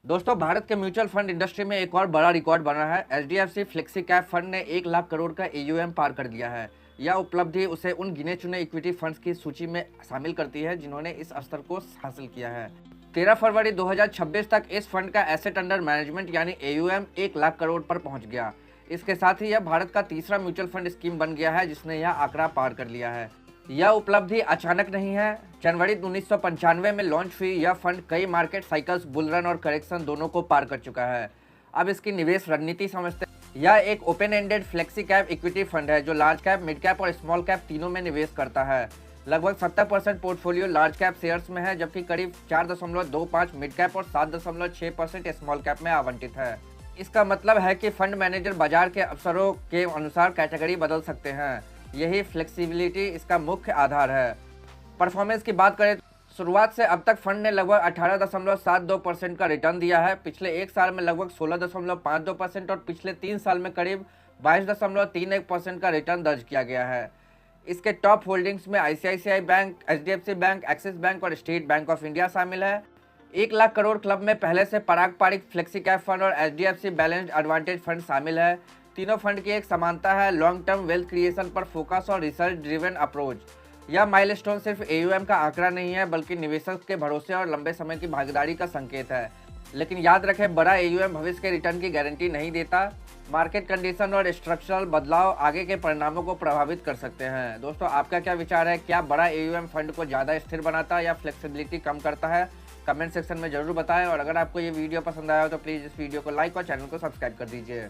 दोस्तों, भारत के mutual fund industry में एक और बड़ा रिकॉर्ड बना है। एचडीएफसी फ्लेक्सी कैप फंड ने 1 लाख करोड़ का एयूएम पार कर दिया है। यह उपलब्धि उसे उन गिने चुने इक्विटी फंड्स की सूची में शामिल करती है जिन्होंने इस स्तर को हासिल किया है। 13 फरवरी 2026 तक इस फंड का एसेट अंडर मैनेजमेंट यानी एयूएम 1 लाख करोड़ पर पहुंच गया। इसके साथ ही यह भारत का तीसरा म्यूचुअल फंड स्कीम बन गया है जिसने यह आंकड़ा पार कर लिया है। यह उपलब्धि अचानक नहीं है। जनवरी 1995 में लॉन्च हुई यह फंड कई मार्केट साइकिल्स, बुल रन और करेक्शन दोनों को पार कर चुका है। अब इसकी निवेश रणनीति समझते हैं। यह एक open ended flexi cap equity fund है जो लार्ज कैप, मिड कैप और स्मॉल कैप तीनों में निवेश करता है। लगभग 70% पोर्टफोलियो लार्ज कैप शेयर्स में है, जबकि करीब 4.25 मिड कैप और 7.6% स्मॉल कैप में आवंटित है। इसका मतलब है कि फंड मैनेजर बाजार के अवसरों के अनुसार कैटेगरी बदल सकते हैं। यही फ्लेक्सिबिलिटी इसका मुख्य आधार है। परफॉर्मेंस की बात करें तो शुरुआत से अब तक फंड ने लगभग 18.72% का रिटर्न दिया है। पिछले एक साल में लगभग 16.52% और पिछले 3 साल में करीब 22.31% का रिटर्न दर्ज किया गया है। इसके टॉप होल्डिंग्स में ICICI bank, HDFC bank, axis bank और स्टेट बैंक ऑफ इंडिया शामिल है। 1 लाख करोड़ क्लब में पहले से पारंपरिक फ्लेक्सी कैप फंड और एचडीएफसी बैलेंस्ड एडवांटेज फंड शामिल है। तीनों फंड की एक समानता है, लॉन्ग टर्म वेल्थ क्रिएशन पर फोकस और रिसर्च ड्रिवन अप्रोच। यह माइलस्टोन सिर्फ एयूएम का आंकड़ा नहीं है बल्कि निवेशक के भरोसे और लंबे समय की भागीदारी का संकेत है। लेकिन याद रखें, बड़ा एयूएम भविष्य के रिटर्न की गारंटी नहीं देता। मार्केट कंडीशन और स्ट्रक्चरल बदलाव आगे के परिणामों को प्रभावित कर सकते हैं। दोस्तों, आपका क्या विचार है? क्या बड़ा एयूएम फंड को ज़्यादा स्थिर बनाता है या फ्लेक्सिबिलिटी कम करता है? कमेंट सेक्शन में जरूर बताएं। और अगर आपको ये वीडियो पसंद आया हो तो प्लीज़ इस वीडियो को लाइक और चैनल को सब्सक्राइब कर दीजिए।